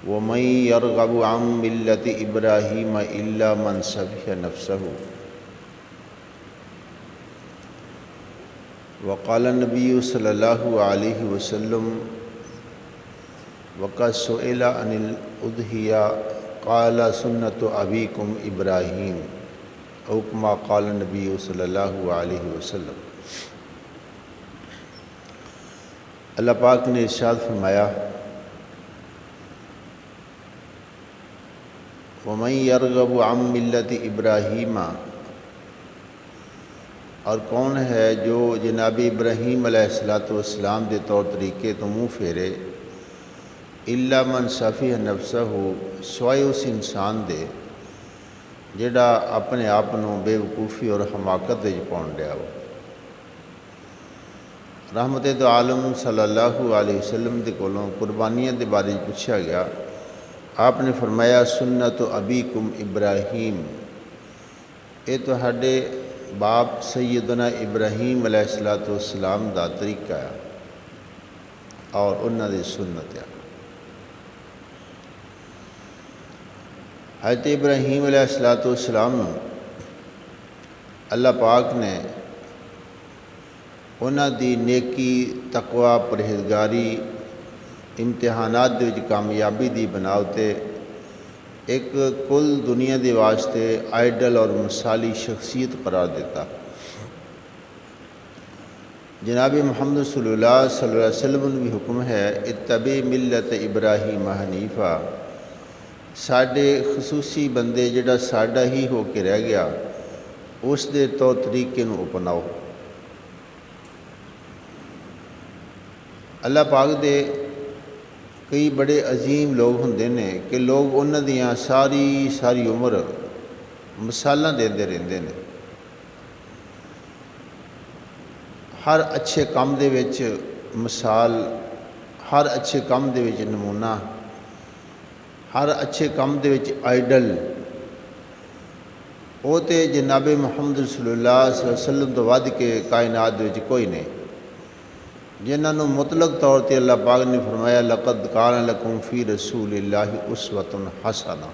वमन यरगबु अन मिल्लति इब्राहीम इल्ला मन सफिह नफ्सहु वक़ाल नबी सल्लल्लाहु अलैहि वसल्लम वक़द सुइला अनिल उद्हिया क़ाल सुन्नतु अबीकुम इब्राहीम औ कमा क़ाल नबी सल्लल्लाहु अलैहि वसल्लम। अल्लाह पाक ने इरशाद फरमाया, वमन यरगबु अन मिल्लति इब्राहीम, और कौन है जो जनाब इब्राहीम अलैहिस्सलाम के तौर तरीके तो मुँह फेरे, इल्ला मन सफ़िह नफ्सहु, सिवाय उस इंसान दे जिहड़ा अपने आप को बेवकूफ़ी और हमाकत विच पाउण लिया हो। रहमत दो आलम सल्लल्लाहु अलैहि वसल्लम के कोलों कुर्बानियां के बारे में पूछा गया। आपने फरमाया, सुन्नत अबीकुम इब्राहीम, ये तुहाडे बाप सैयदना इब्राहीम अलैहिस्सलाम का तरीका है और उन्होंने सुन्नत है। हज़रत इब्राहीम अलैहिस्सलाम अल्लाह पाक ने उन्हां दी नेकी, तकवा, परहेजगारी, इम्तिहानात दे विच कामयाबी की बनाव ते एक कुल दुनिया के वास्ते आइडल और मिसाली शख्सियत करार दिता। जनाब मुहम्मद सल्लल्लाहु अलैहि वसल्लम भी हुक्म है, इत्तबी मिल्लत इब्राहीम हनीफा, साडे खसूसी बंदे जिहड़ा साडा ही हो के रह गया उस दे तौर तरीके नूं अपनाओ। अल्लाह पाक दे कई बड़े अजीम लोग होंदे ने कि लोग उन्हां दियां सारी उम्र मिसालां देंदे रहिंदे ने। हर अच्छे काम दे विच मिसाल, हर अच्छे काम दे विच नमूना, हर अच्छे काम दे विच आइडल, वो तो जनाब मुहम्मद सल्लल्लाहु अलैहि वसल्लम तो वध के कायनात दे विच कोई नहीं, जिन्होंने मुतलक तौर पर अल्लाह पाक ने फरमाया, लक़द कान लकुम फ़ी रसूलिल्लाहि उस्वतुन हसना।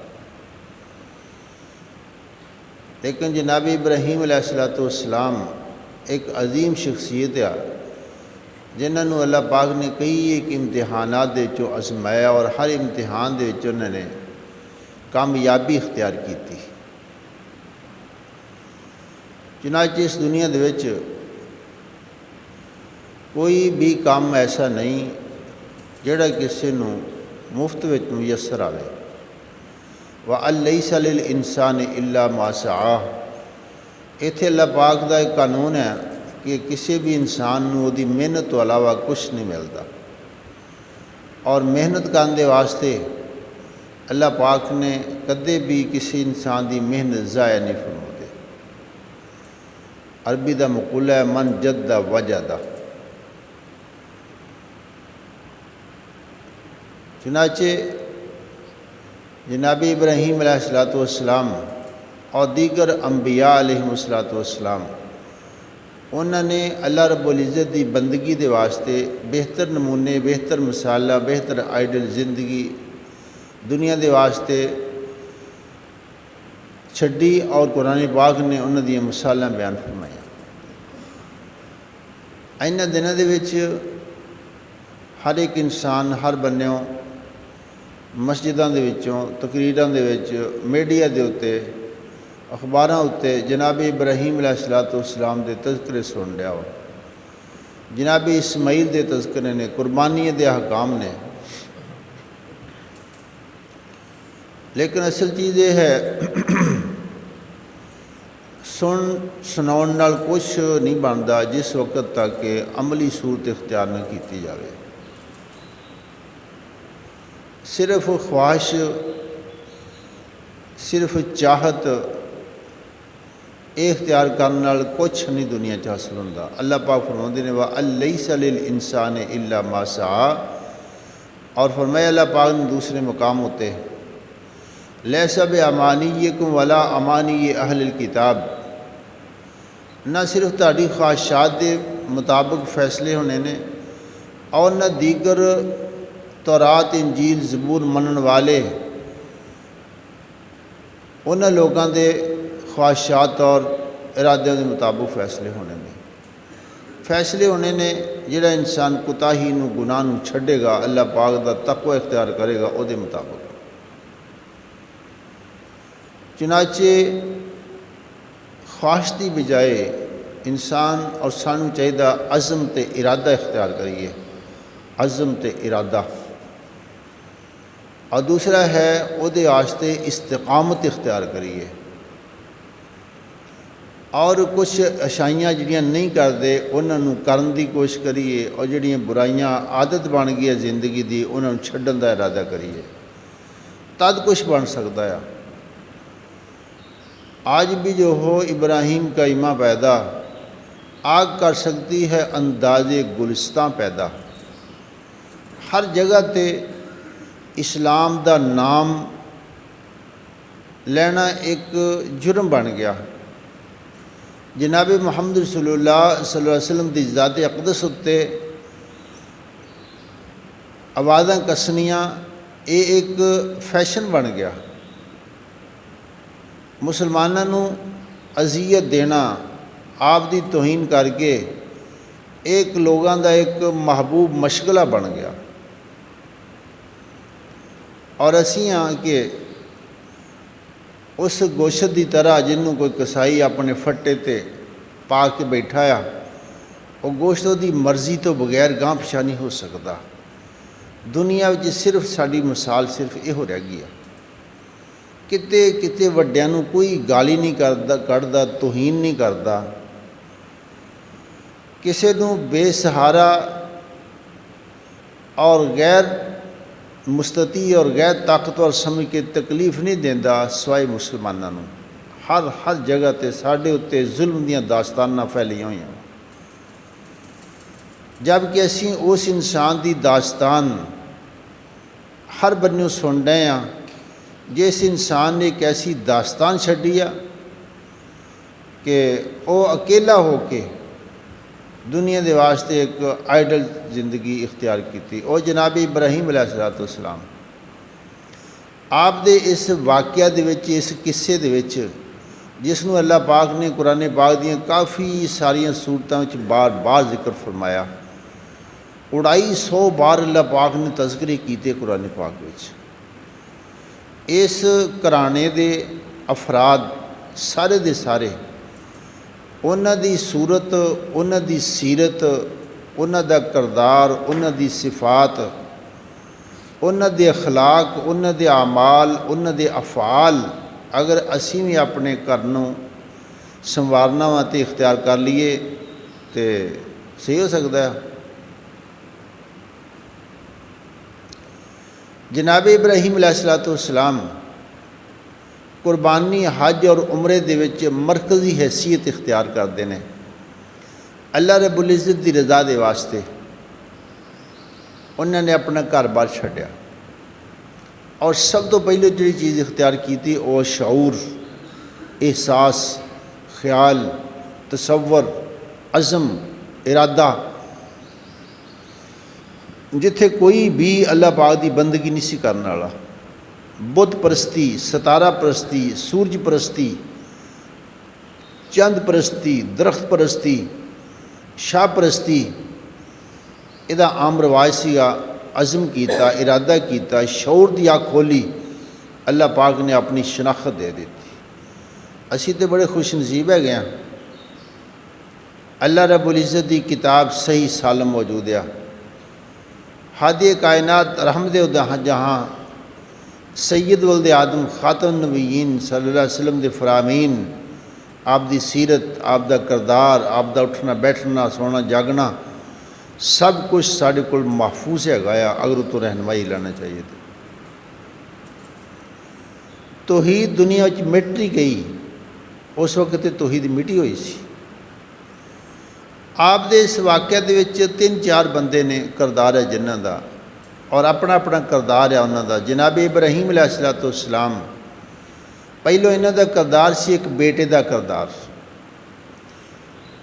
लेकिन जनाब इब्राहीम अलैहिस्सलाम एक अजीम शख्सियत है जिन्होंने अल्लाह पाक ने कई एक इम्तिहानात दे विचों आजमाया और हर इम्तिहान दे विच उन्होंने कामयाबी इख्तियार की। चुनांचे इस दुनिया दे विच कोई भी काम ऐसा नहीं जिहड़ा किसी नूं मुफ्त विच मुयसर आवे। व अलैसा लिल इंसान इल्ला मा सआ, इत्थे अल्लाह पाक का एक कानून है कि किसी भी इंसान नूं उहदी मेहनत तो अलावा कुछ नहीं मिलता, और मेहनत करने के वास्ते अल्लाह पाक ने कदे भी किसी इंसान की मेहनत ज़ाया नहीं फरमाते। अरबी का मकूला है, मन जद्दा वजदा। चुनाचे जनाब इब्राहीम अलैहिस्सलाम और दीगर अंबिया अलैहिस्सलाम उन्होंने अल्लाह रब्बुल इज़्ज़त की बंदगी के वास्ते बेहतर नमूने, बेहतर मिसाला, बेहतर आइडल जिंदगी दुनिया के वास्ते छड्डी और कुरान पाक ने उन्हां दी मिसालां बयान फरमाइयां। इन्हां दिनां दे विच हर एक इंसान हर बन्नों मस्जिदां दे विचों, तकरीरां दे विच, मीडिया दे उत्ते, अखबारां उत्ते जनाब इब्राहीम अलैहिस्सलाम दे तज़किरे सुन लिया हो। जनाब इस्माईल दे तज़किरे ने, कुर्बानियां दे अहकाम ने। लेकिन असल चीज़ ये है सुनाउण नाल कुछ नहीं बनता जिस वक्त तक कि अमली सूरत इख्तियार न की जाए। सिर्फ ख्वाहिश, सिर्फ चाहत इख्तियार करने नाल कुछ नहीं दुनिया च हासिल होंदा। अल्लाह पाक फरमाते ने, वा अलैसा लिल इंसान इल्ला मा सआ, और फरमाया अल्लाह पाक ने दूसरे मकाम होते, लैसा बि अमानियकुम वला अमानी अहलिल किताब, न सिर्फ ताड़ी ख्वाहिशात के मुताबिक फैसले होने ने और न दीगर तौरात इंजील ज़बूर मनण वाले उन्हां लोगों के ख्वाहिशात और इरादों के मुताबिक फैसले होने ने। फैसले होने ने जिहड़ा इंसान कुताही नूं गुनाह नूं छड्डेगा, अल्लाह पाक दा तकवा इख्तियार करेगा, उहदे मुताबिक। चुनाचे ख्वाहिश की बजाए इंसान और सानू चाहिए अज़म ते इरादा इख्तियार करिए, अज़म ते इरादा। और दूसरा है उहदे वास्ते इस्तिकामत इख्तियार करिए। और कुछ अशाइयाँ जिहड़ियां नहीं करते उन्होंने करन की कोशिश करिए, और जिहड़ियां बुराइयां आदत बन गई है जिंदगी की उन्होंने छड्डण का इरादा करिए, तद कुछ बन सकता है। आज भी जो हो इब्राहिम का ईमा पैदा, आग कर सकती है अंदाज़े गुलिस्तां पैदा। हर जगह ते इस्लाम का नाम लेना एक जुर्म बन गया। जनाब मुहम्मद रसूलुल्लाह सल्लल्लाहु अलैहि वसल्लम की ज़ात अक़दस उत्ते आवाज़ां कसनियाँ ये एक फैशन बन गया। मुसलमानों नूं अज़ियत देना, आप दी तौहीन करके एक लोगों का एक महबूब मशगला बन गया। और असी हाँ कि उस गोश्त की तरह जिन्हों कोई कसाई अपने फट्टे ते पा के बैठा आ, वो गोश्त की मर्जी तो बगैर गांह पिछा नहीं हो सकता। दुनिया में सिर्फ साड़ी मिसाल सिर्फ यो रह गई है। किते किते वड्डियां नूं कोई गाली नहीं करता, कढ़दा, तौहीन नहीं करता, किसी नूं बेसहारा और गैर मुस्तती और गैर ताकतवर समझ के तकलीफ नहीं देंदा सिवाय मुसलमानों नूं। हर जगह ते साडे उत्ते जुल्म दीयां दास्तानां फैलियां होईयां, जबकि असीं उस इंसान की दास्तान हर बन्नों सुन रहे हैं जिस इंसान ने एक ऐसी दास्तान छड्डी आ कि वो अकेला होके दुनिया के वास्ते एक आइडल जिंदगी इख्तियार की। और जनाब इब्राहिम अलैहिस्सलाम आप दे इस वाक़या दे विच, इस किस्से दे विच जिसनों अल्लाह पाक ने कुरान पाक दीयां काफ़ी सारियां सूरतां विच बार बार जिक्र फरमाया। 250 बार अल्लाह पाक ने तज़किरे कीते कुरान पाक विच। इस घराने दे अफराद सारे दे सारे, उन्हां दी सूरत, उन्हां दी सीरत, उन्हां दा किरदार, उन्हां दी सिफात, उन्हां दे अखलाक, उन्हां दे आमाल, उन्हां दे अफ़ाल अगर असीं भी अपने घर नूं संवारना वा ते इख्तियार कर लीए तो सही हो सकता है। जनाब इब्राहिम अलैहिस्सलाम कुर्बानी हज और उमरे दे विच मरकज़ी हैसियत इख्तियार करते हैं अल्लाह रब्बुल इज़्ज़त की रज़ा दे वास्ते। उन्होंने अपना घर बार छड्डिया और सब तो पहले जी चीज़ इख्तियार की वो शऊर, एहसास, ख्याल, तसव्वुर, अज़म, इरादा। जिथे कोई भी अल्लाह पाक की बंदगी नहीं सी करने वाला, बुत परस्ती, सतारा परस्ती, सूरज परस्ती, चंद परस्ती, दरख्त परस्ती, शाह परस्ती, इहदा आम रिवाज सीगा। अज़म किया, इरादा किया, शऊर की आँख खोली, अल्लाह पाक ने अपनी शनाख्त दे दी। असी तो बड़े खुश नसीब है गए, अल्लाह रब्बुल इज़्ज़त की किताब सही सालम मौजूद है। हादी कायनात रहमत जहाँ सैयद वल्द आदम खातम नबीयीन सल्लल्लाहु अलैहि वसल्लम दे फरामीन, आप दी सीरत, आप दा किरदार, आप दा उठना बैठना, सोना जागना, सब कुछ साढ़े कोल महफूज है। अगर तो रहनुमाई लेना चाहिए तो तौहीद दुनिया में मिट नहीं गई। उस वक्त तौहीद मिटी हुई सी। आप दे इस वाक़े दे विच 3-4 बंदे ने किरदार है जिन्हां दा, और अपना अपना किरदार है उन्हां दा। जनाब इब्राहिम अलैहिस्सलाम पहलों इन्हां दा किरदार सी एक बेटे का किरदार,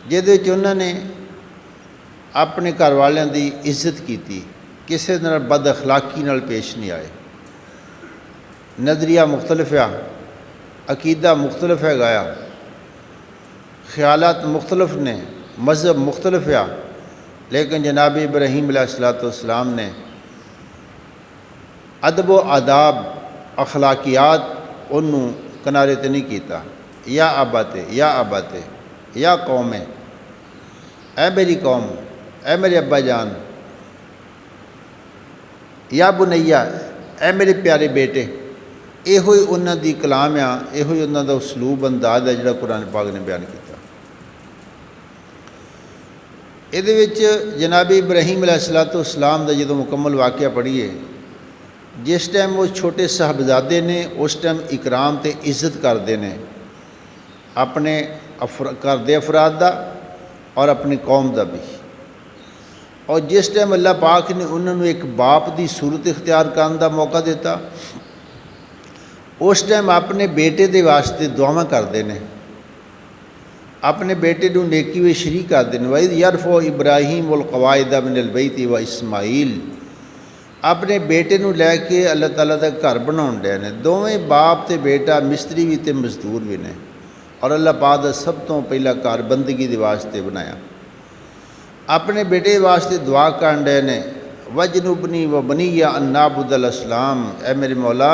जिहदे विच उन्होंने अपने घर वालियां दी इज्जत की, किसी नाल बद अखलाकी नाल पेश नहीं आए। नज़रिया मुख्तलिफ आ, अकीदा मुख्तलिफ है गाया, ख्यालात मुख्तलिफ ने, मज़हब मुख्तलिफ आ, लेकिन जनाब इब्राहीम अलैहिस्सलाम ने अदब व आदाब अखलाकियात उन्होंने किनारे ते नहीं किया। या आबाते या कौम है, ऐ मेरी कौम, ऐ मेरे अब्बा जान, या बुनैया, ऐ मेरे प्यारे बेटे। इहो ही उन्हां दी कलाम आ, इहो ही उन्हां दा उसलूब अंदाज है जिहड़ा कुरान पाक ने बयान किया। इहदे विच जनाब इब्राहीम अलैहिस्सलाम दा जदों मुकम्मल वाक़या पढ़ीए, जिस टाइम वो छोटे साहबजादे ने उस टाइम इकराम ते इज़्ज़त करते हैं अपने घर दे अफराद दा और अपनी कौम दा भी। और जिस टाइम अल्लाह पाक ने उन्होंने एक बाप की सूरत इख्तियार करने का मौका दिता, उस टाइम अपने बेटे के वास्ते दुआवां करते हैं, अपने बेटे को नेकी में शरीक करते हैं। वईद यरफ़ो इब्राहीम उल कवायद मिनल बैत व इस्माईल, अपने बेटे को लैके अल्लाह ताला का घर बनाउण डे ने। दोवें बाप तो बेटा मिस्त्री भी तो मजदूर भी ने, और अल्लाह पाक दा सब तो पहला घर बंदगी के वास्ते बनाया। अपने बेटे वास्ते दुआ करन डे ने, वजनुबनी व बनीया अन्नाबुदल अस्लाम, ए मेरे मौला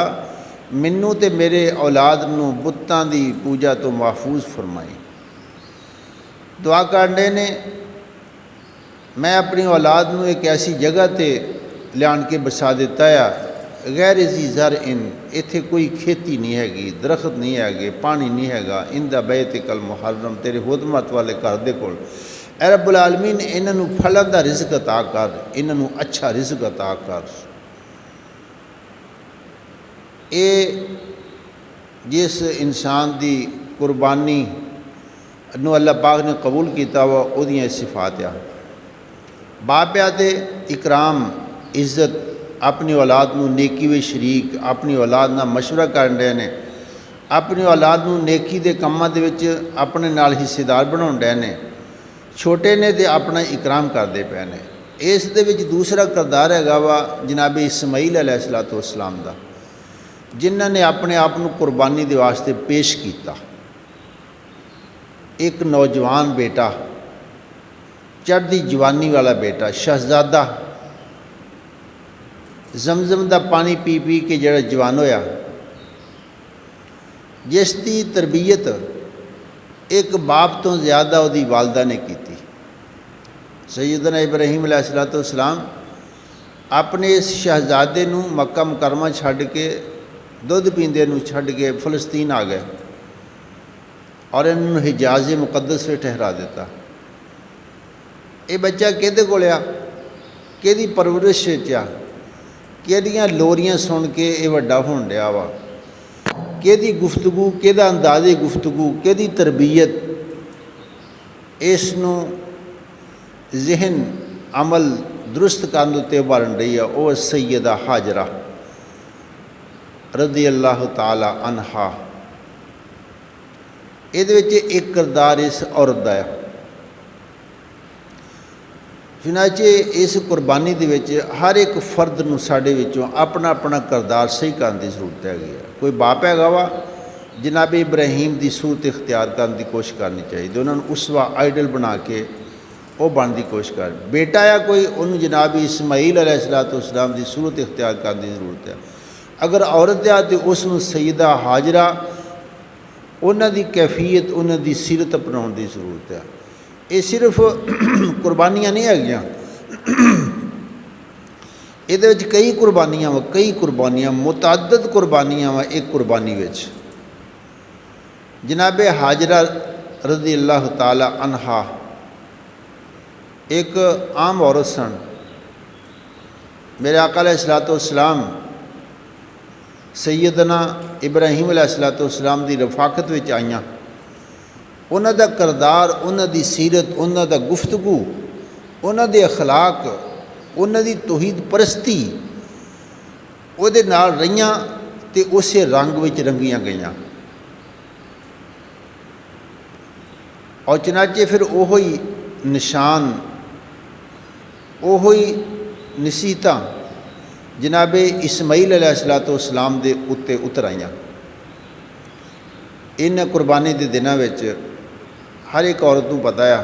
मैनू ते मेरे औलाद नू बुत्तां दी पूजा तो महफूज फरमाई। दुआ करन डे ने, मैं अपनी औलाद नू एक ऐसी जगह ते लियान के बसा दिता है, गैर ज़ी ज़र इन, इत्थे कोई खेती नहीं हैगी, दरख्त नहीं हैगे, पानी नहीं हैगा, इंदा बैत कल मुहर्रम, तेरे हुदमत वाले घर दे कोल। ऐ रब्बुल आलमीन इन्हां फलों का रिज़्क अता कर, इन्हां अच्छा रिज़्क अता कर। ये जिस इंसान की कुर्बानी नू अल्लाह पाक ने कबूल किया वा उहदियां सिफात आ। बाप आ ते इकराम इज़्ज़त, अपनी औलाद नू नेकी वे शरीक, अपनी औलाद नाल मशवरा करन डे ने, अपनी औलाद नू नेकी दे कामां दे विच अपने नाल हिस्सेदार बनाउण डे ने, छोटे ने ते अपना इकराम करते पे ने। इस दे विच दूसरा किरदार हैगा वा जनाब इस्माईल अलैहिस्सलाम दा, जिन्हां ने अपने आप नू कुर्बानी दे वास्ते पेश किया। एक नौजवान बेटा, चढ़दी जवानी वाला बेटा, शहजादा, जमजम का पानी पी पी के जड़ा जवान होया, जिसकी तरबियत एक बाप तो ज़्यादा उसकी वालदा ने की। सैयदना इब्राहीम अलैहिस्सलाम अपने इस शहजादे नू मक्का मुकरमा छड्ड के, दुध पींदे नू छड्ड के फलस्तीन आ गए और इन्होंने हिजाज मुकद्दस में ठहरा दिता। ये बच्चा किहदे कोल आ, किहदी परवरिश आ, किहदियां लोरियां सुन के ये वड्डा होण डया वा, किहदी गुफ्तगू, किहदा अंदाज़े गुफ्तगू, किहदी तरबियत इसनू जहन अमल दुरुस्त करन उत्ते उभारन रही है। वह सैयदा हाजरा रज़ी अल्लाह ताला अन्हा। इहदे विच एक किरदार इस औरत दा है। चुनाचे इस कुर्बानी दे विच हर एक फर्द नूं साडे विचों अपना अपना किरदार सही करने की जरूरत हैगी है। कोई बाप हैगा वा, जनाब इब्राहीम की सूरत इख्तियार करने की कोशिश करनी चाहिए, उन्होंने उसवा आइडल बना के वो बनने की कोशिश कर। बेटा या कोई उन्होंने जनाब इस्माईल अलैहिस्सलाम की सूरत इख्तियार करने की जरूरत है। अगर औरत आ तो उसनूं सैयदा हाजरा उन्हां दी कैफियत, उन्हां दी सीरत अपनाउण की जरूरत है। ये सिर्फ कुर्बानियां नहीं हैगियां, इहदे विच कई कुर्बानियां वा, कई कुर्बानियां, मुतअद्दिद कुर्बानियां वा। एक कुर्बानी विच जनाब हाजरा रज़ी अल्लाह ताला अन्हा एक आम औरत सन। मेरे आका अलैहिस्सलाम सैयदना इब्राहीम अलैहिस्सलाम की रफाकत विच आईयां। उन्हां दा किरदार, उन्हां दी सीरत, उन्हां दा गुफ्तगू, उन्हां दे अखलाक, उन्हां दी तौहीद परस्ती उहदे नाल रहियां ते उसे रंग विच रंगियां गईयां। और चनाचे फिर ओही निशान, ओही नसीहतां जनाबे इस्माईल अलैहिस्सलाम दे उत्ते उतर आईयां। इन कुर्बानी के दिनों में हर एक औरत को पता है,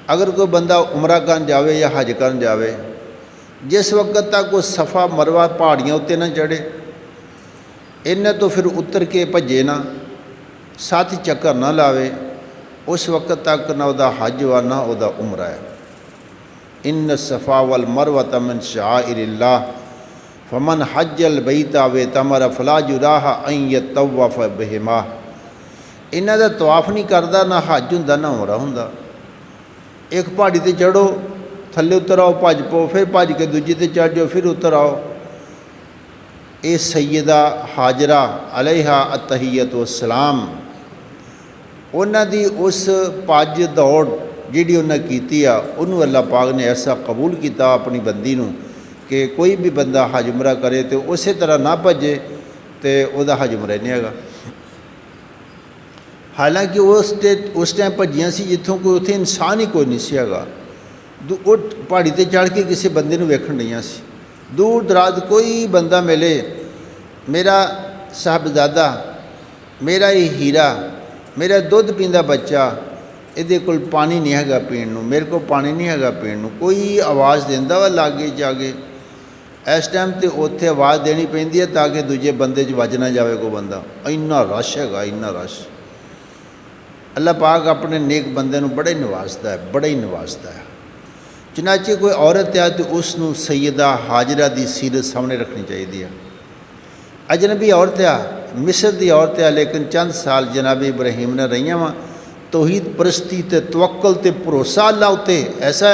अगर कोई बंदा उमरा करन जावे या हज करन जावे, जिस वक्त तक वो सफ़ा मरवा पहाड़ियाँ उत्ते ना चढ़े, इन्हें तो फिर उतर के भजे ना, 7 चक्कर ना लावे, उस वक्त तक ना उदा हज व ना उदा उमरा है। इन सफ़ा वल मरवत मिन शाइरिल्लाह फमन हज्जल बैता वे तमर फला जुराह अन यतव्वफ बिहिमा। इन्हां दा तवाफ नहीं करता, ना हज हुंदा ना उमरा हुंदा। एक पहाड़ी ते चढ़ो, थल्ले उतर आओ, भज पो, फिर भज के दूजी ते चढ़ जाओ, फिर उतर आओ। ये सैयदा हाजरा अलैहा अत्तहियत वस्सलाम, उन्हां दी उस भज दौड़ जिहड़ी उन्हें कीती आ, उन्होंने अल्लाह पाक ने ऐसा कबूल किया अपनी बंदी नूं कि कोई भी बंदा हज उमरा करे तो उस तरह ना भजे तो वह हज उमरा नहीं हैगा। हालांकि उस टाइम भजियां सी जिथों कोई उत्थे इंसान ही कोई नहीं सी हैगा। पहाड़ी ते चढ़ के किसी बंदे नूं वेखण नहीं सी, दूर दराज कोई बंदा मिले, मेरा साहबजादा, मेरा ये हीरा, मेरा दुध पींदा बच्चा, ਇਹਦੇ ਕੋਲ पानी नहीं हैगा पीण नूं, मेरे को पानी नहीं हैगा पीण नूं, कोई आवाज़ दिंदा वा लागे जाके। इस टाइम तो उत्थे आवाज़ देनी पैंदी है ताकि दूजे बंदे च वज ना जाए कोई बंदा। इन्ना रश हैगा, इन्ना रश। अल्लाह पाक अपने नेक बंदे नूं बड़ा ही नवाजदा है, बड़ा ही नवाजदा है। चनाचे कोई औरत है तो उसनूं सैयदा हाजरा की सीरत सामने रखनी चाहिए है। अजनबी औरत है, मिस्र की औरत है, लेकिन चंद साल जनाब इब्राहिम ने रही वा तौहीद परस्ती ते तवक्कल ते भरोसा अल्लाह उत्ते ऐसा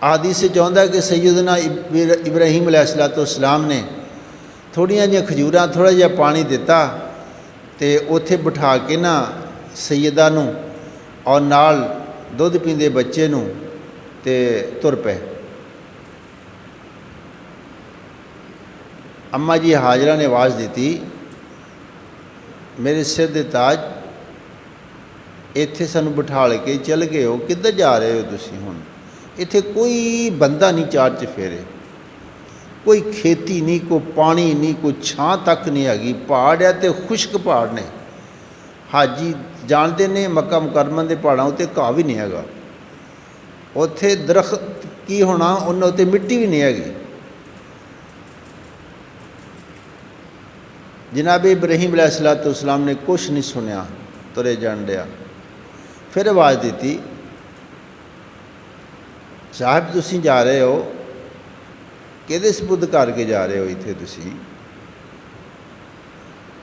आ। हदीस चाहता है कि सैयदना इब्राहिम अलैहिस्सलाम ने थोड़ियां जिहियां खजूरां, थोड़ा जिहा पानी दिता ते उत्थे बिठा के ना सैयदा नूं और नाल दुध पींदे बच्चे नूं ते तुर पे। अम्मा जी हाजरा ने आवाज़ दी, मेरे सिर दे ताज, इत्थे सानू बिठा के चल गए हो, किधर जा रहे हो तुसीं? हुण इत्थे कोई बंदा नहीं चार चफेरे, कोई खेती नहीं, कोई पानी नहीं, कोई छां तक नहीं हैगी। पहाड़ है तो खुश्क पहाड़ ने। हाजी जानते ने मक्का मुकरमा के पहाड़ों उत्ते घाह भी नहीं हैगा, उत्थे दरख्त की होना, उन्होंने उत्ते मिट्टी भी नहीं हैगी। जनाब इब्राहिम अलैहिस्सलाम ने कुछ नहीं सुनिया, तुरे जान दिया। फिर आवाज़ दी, साहब तुसीं जा रहे हो, किहदे सपुर्द करके जा रहे हो इत्थे तुसीं?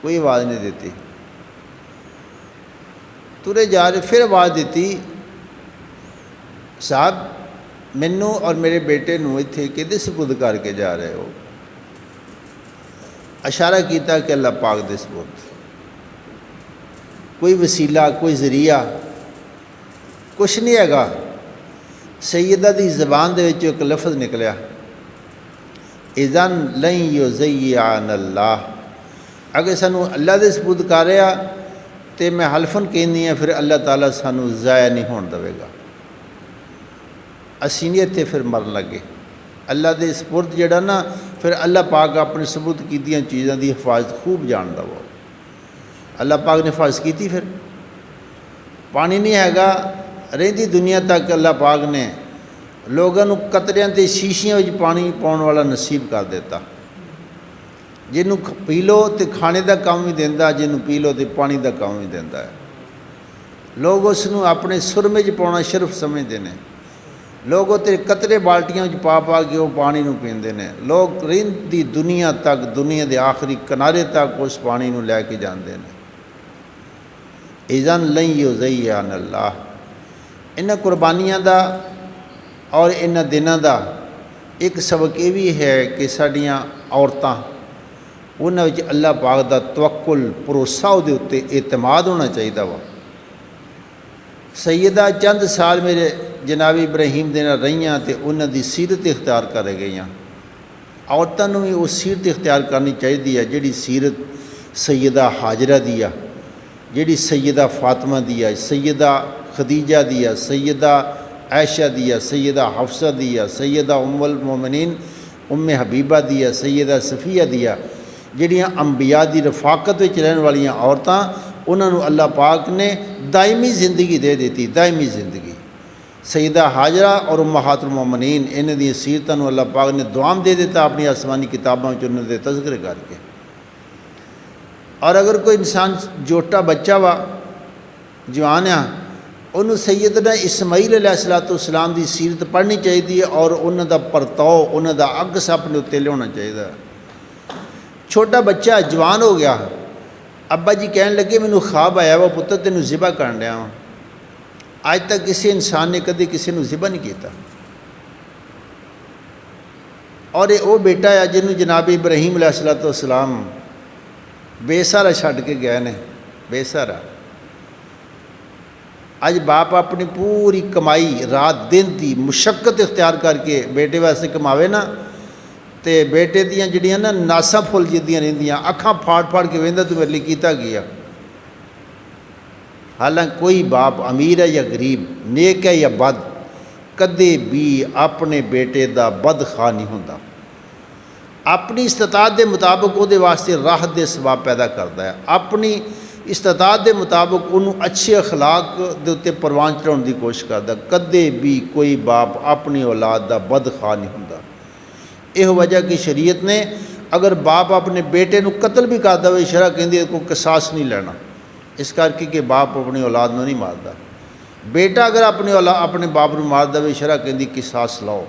कोई आवाज़ नहीं दी, तुरे जा रहे। फिर आवाज़ दी, साहब मैनू और मेरे बेटे नूं इत्थे किहदे सपुर्द करके जा रहे हो? इशारा किया कि अल्लाह पाक दे सपुर्द। कोई वसीला, कोई जरिया कुछ नहीं हैगा। सैयदा दी ज़बान दे विच एक लफ्ज़ निकलिया, इज़न लन युज़य्यन अल्लाह। अगर सानू अल्लाह दे सपुर्द कर रहा तो मैं हल्फन कहनी है फिर अल्लाह ताला सानू ज़ाया नहीं होने देगा। असीं नहीं इत्थे फिर मरन लगे। अल्लाह दे सपुर्द जिहड़ा ना, फिर अल्लाह पाक अपने सपुर्द कीतियां चीज़ों की हिफाजत खूब जानदा वो। अल्लाह पाक ने हिफाजत की। फिर पानी नहीं हैगा, रहिंदी दुनिया तक अल्लाह पाक ने लोगों को कतरियां ते शीशियां में पानी पाने वाला नसीब कर दिता। जिन्हों पी लो तो खाने का काम भी देंदा, जिन्हों पी लो तो पानी का काम भी देंदा है। लोग उसनूं अपने सुरमे च पाना सिर्फ समझते हैं। लोग उत्ते कतरे बाल्टियां पा पा के वो पानी नूं पींदे ने। लोग रहिंदी दुनिया तक, दुनिया के आखिरी किनारे तक उस पानी नूं लैके जाते हैं। इज़न लन युज़य्यन अल्लाह। इन्हां कुर्बानियां दा और इन्हां दिनां दा एक सबक ये भी है कि साडियां औरतां, उन्हां विच अल्लाह पाक दा तवक्कुल, भरोसा उहदे उत्ते एतमाद होना चाहिए वा। सैयदा चंद साल मेरे जनाब इब्राहिम दे नाल रहियां ते उन्हां दी सीरत इख्तियार कर गईयां। औरतां नूं भी उस सीरत इख्तियार करनी चाहिए है जिहड़ी सीरत सैयदा हाजरा दी आ, जिहड़ी सैयदा फातिमा दी आ, सैयदा खदीजा दी आ, सैयदा आयशा दी है, सैयदा हफ्सा दी है, सैयदा उम्मुल मोमिनीन उम्मे हबीबा दी है, सैयदा सफिया दी है, जिहड़ियां अंबिया दी रफाकत विच रहने वालियां औरतां, उन्होंने अल्लाह पाक ने दायमी ज़िंदगी दे दी, दायमी ज़िंदगी। सैयदा हाजरा और उम्महातुल मोमिनीन इन्हां दी सीरतां नूं अल्लाह पाक ने दुआम दे दिता अपनी आसमानी किताबां विच उन्हां दे तज़किरे करके। और अगर कोई इंसान जोटा बच्चा वा जवान आ, उन्होंने सैयदना इस्माईल अलैहिस्सलाम की सीरत पढ़नी चाहिए और उन्हों का परताव, उन्हों का अग्स अपने उत्ते लिया चाहिए। छोटा बच्चा जवान हो गया, अब्बा जी कह लगे मैनू ख्वाब आया वा पुत्र तेन ज़िबा कर लिया। अज तक किसी इंसान ने कभी किसी को ज़िबा नहीं किया। और ये वो बेटा है जिन्होंने जनाब इब्राहीम अलैहिस्सलाम बेसहारा छड्ड के गए ने, बेसहारा। अज बाप अपनी पूरी कमाई रात दिन की मुशक्कत इख्तियार करके बेटे वास्ते कमावे ना, तो बेटे दियां जिहड़ियां ना नासा फुल जिद्दियां रहिंदियां, अखां फाड़ फाड़ के वेंदा तू मेरे लिए कीता गया। हालांकि कोई बाप अमीर है या गरीब, नेक है या बद, कदे भी अपने बेटे का बद खा नहीं होंदा। अपनी इस्तात के मुताबिक वो वास्ते राहत दे सबाब पैदा करता है, अपनी इस्तात के मुताबिक उन्होंने अच्छे अखलाक के उत्ते परवान चढ़ाने की कोशिश करता। कदे भी कोई बाप अपनी औलाद का बद खा नहीं होंदा। यह वजह कि शरीयत ने अगर बाप अपने बेटे को कतल भी कर दे, शरअ कहती है कोई किसास नहीं लेना, इस करके कि बाप अपनी औलाद को नहीं मारता। बेटा अगर अपने बाप को मार दे, शरअ कहती किसास लाओ।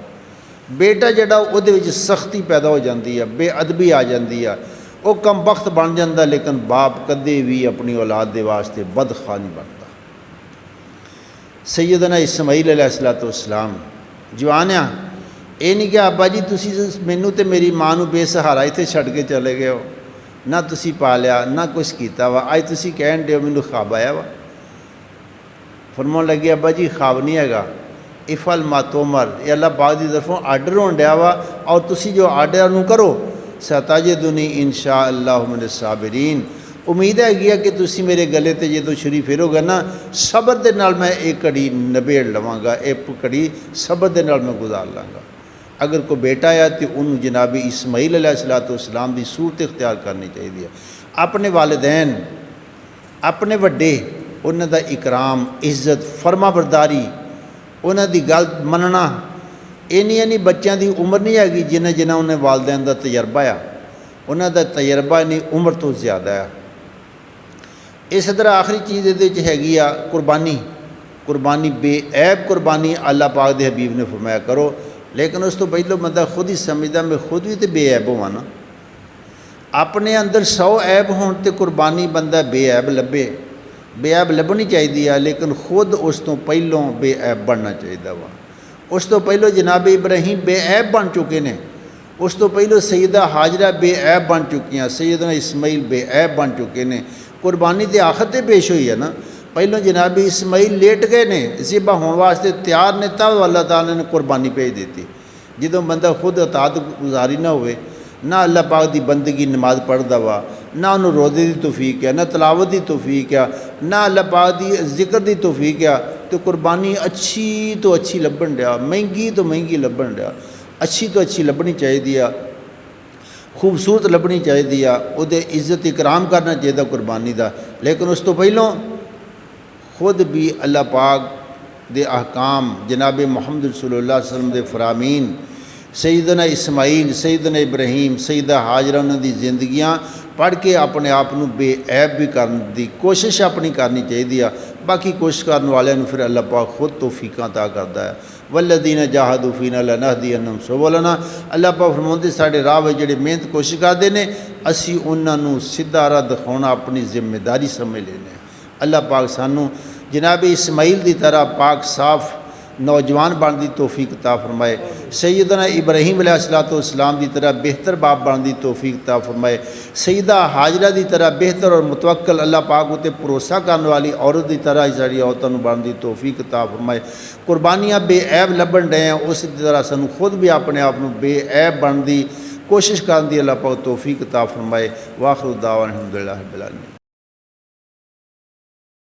बेटा जिहड़ा उहदे विच सख्ती पैदा हो जाती है, बेअदबी आ जाती है, वो कम वक्त बन जाता, लेकिन बाप कदे भी अपनी औलाद के वास्ते बदखा नहीं बनता। सैयदना इस्माईल अलैहिस्सलाम जवान आ, ये नहीं कि अब्बा जी तुसी मैनू तो मेरी माँ को बेसहारा इत्थे छड्ड के चले गए हो, ना तुसी पालिया ना कुछ किया वा, अज तुसी कहन दे मैनू ख्वाब आया वा। फरमान लगे अब्बा जी ख्वाब नहीं हैगा, इफल मातोमर, ये अल्लाह पाक की तरफों आर्डर होने दिया वा, और तुसी जो आर्डर नूं करो सताजिदुनी इंशा अल्लाह मिन साबिरीन। उम्मीद है कि तुसी मेरे गले ते जो छुरी फेरोगे ना, सबर दे नाल मैं एक घड़ी नबेड़ लवांगा, एक घड़ी सबर दे नाल मैं गुजार लाँगा। अगर कोई बेटा है तो उन्होंने जनाबी इस्माईल अलैहिस्सलाम की सूरत इख्तियार करनी चाहिए। अपने वालिदैन, अपने वड्डे, उन्हां दा इकराम, इज्जत, फरमा बरदारी, उन्हां दी गल मनना। इन्नी बच्चों की उम्र नहीं हैगी जिन्हें जिन्हें उन्हें वालदैन का तजर्बा आ, उन्हां दा तजर्बा इन्नी उम्र तो ज़्यादा है। इस तरह आखिरी चीज़ ये हैगी आ कुर्बानी। कुर्बानी बेऐब कुर्बानी अल्लाह पाक दे हबीब ने फरमाया करो, लेकिन उस तो पहले बंदा खुद ही समझदा मैं खुद भी तो बेऐब होवां ना। अपने अंदर 100 ऐब होण ते कुर्बानी बंदा बेऐब लभे, बेऐब लभनी चाहिए है, लेकिन खुद उस तो पहलों बेऐब बनना चाहिए वा। उस तो पहलों जनाब इब्राहीम बेऐब बन चुके ने, उस तो पहलों सैयदा हाजरा बेऐब बन चुकियाँ, सैयदना इस्माईल बेऐब बन चुके ने। कुर्बानी तो आखिर ते पेश हुई है ना, पहलों जनाबी इस्माईल लेट गए ने ज़िबा होने वास्ते तैयार ने, तब अल्लाह ताला ने कुर्बानी भेज दी। जो बंदा खुद अतात गुजारी ना होवे, ना अल्लाह पाक की बंदगी नमाज पढ़ता वा, ना उन्होंने रोज़े की तौफीक है, ना तलावत की तौफीक है, ना अल्लाह पाक की जिक्र की तौफीक है, तो कुर्बानी अच्छी तो अच्छी लभन दिया, महंगी तो महंगी लभन दिया। अच्छी तो अच्छी लभनी चाहिए, खूबसूरत लभनी चाहिए, उहदे इज्जत इकराम करना चाहिए कुर्बानी का। लेकिन उस तो पहलों खुद भी अल्लाह पाक दे अहकाम, जनाब मुहम्मद रसूलुल्लाह सल्लल्लाहु अलैहि वसल्लम दे फरामीन, सैयदना इस्माईल, सैयदना इब्राहीम, सैयदा हाजरा उन्होंने जिंदगियाँ पढ़ के अपने आप को बेऐब भी करने की कोशिश अपनी करनी चाहिए। बाकी कोशिश करने वालों फिर अल्लाह पाक खुद तौफीकां अता करता है। वल्लदीन जाहदू फीना लनहदियन्नहुम सुबुलना, अल्लाह पाक फरमाते साढ़े राह में जिहड़े मेहनत कोशिश करते हैं असी उन्होंने सीधा राह दिखाना अपनी जिम्मेदारी समझ लेने। अल्लाह पाक सानू जनाब इस्माईल की तरह पाक साफ नौजवान बनने की तौफीक अता फरमाए, सैयदना इब्राहीम अलैहिस्सलाम की तरह बेहतर बाप बनने की तौफीक अता फरमाए, सैयदा हाजरा की तरह बेहतर और मुतवक्कल अल्लाह पाक उत्ते भरोसा करने वाली औरत की तरह साड़ी औरतों को बनने की तौफीक अता फरमाए। कुर्बानियाँ बेऐब लभन डे हैं, उस तरह सानू खुद भी अपने आप को बेऐब बनने की कोशिश करने की अल्लाह पाक तौफीक अता फरमाए। वाखिर दावा अल्हम्दुलिल्लाह रब्बिल आलमीन।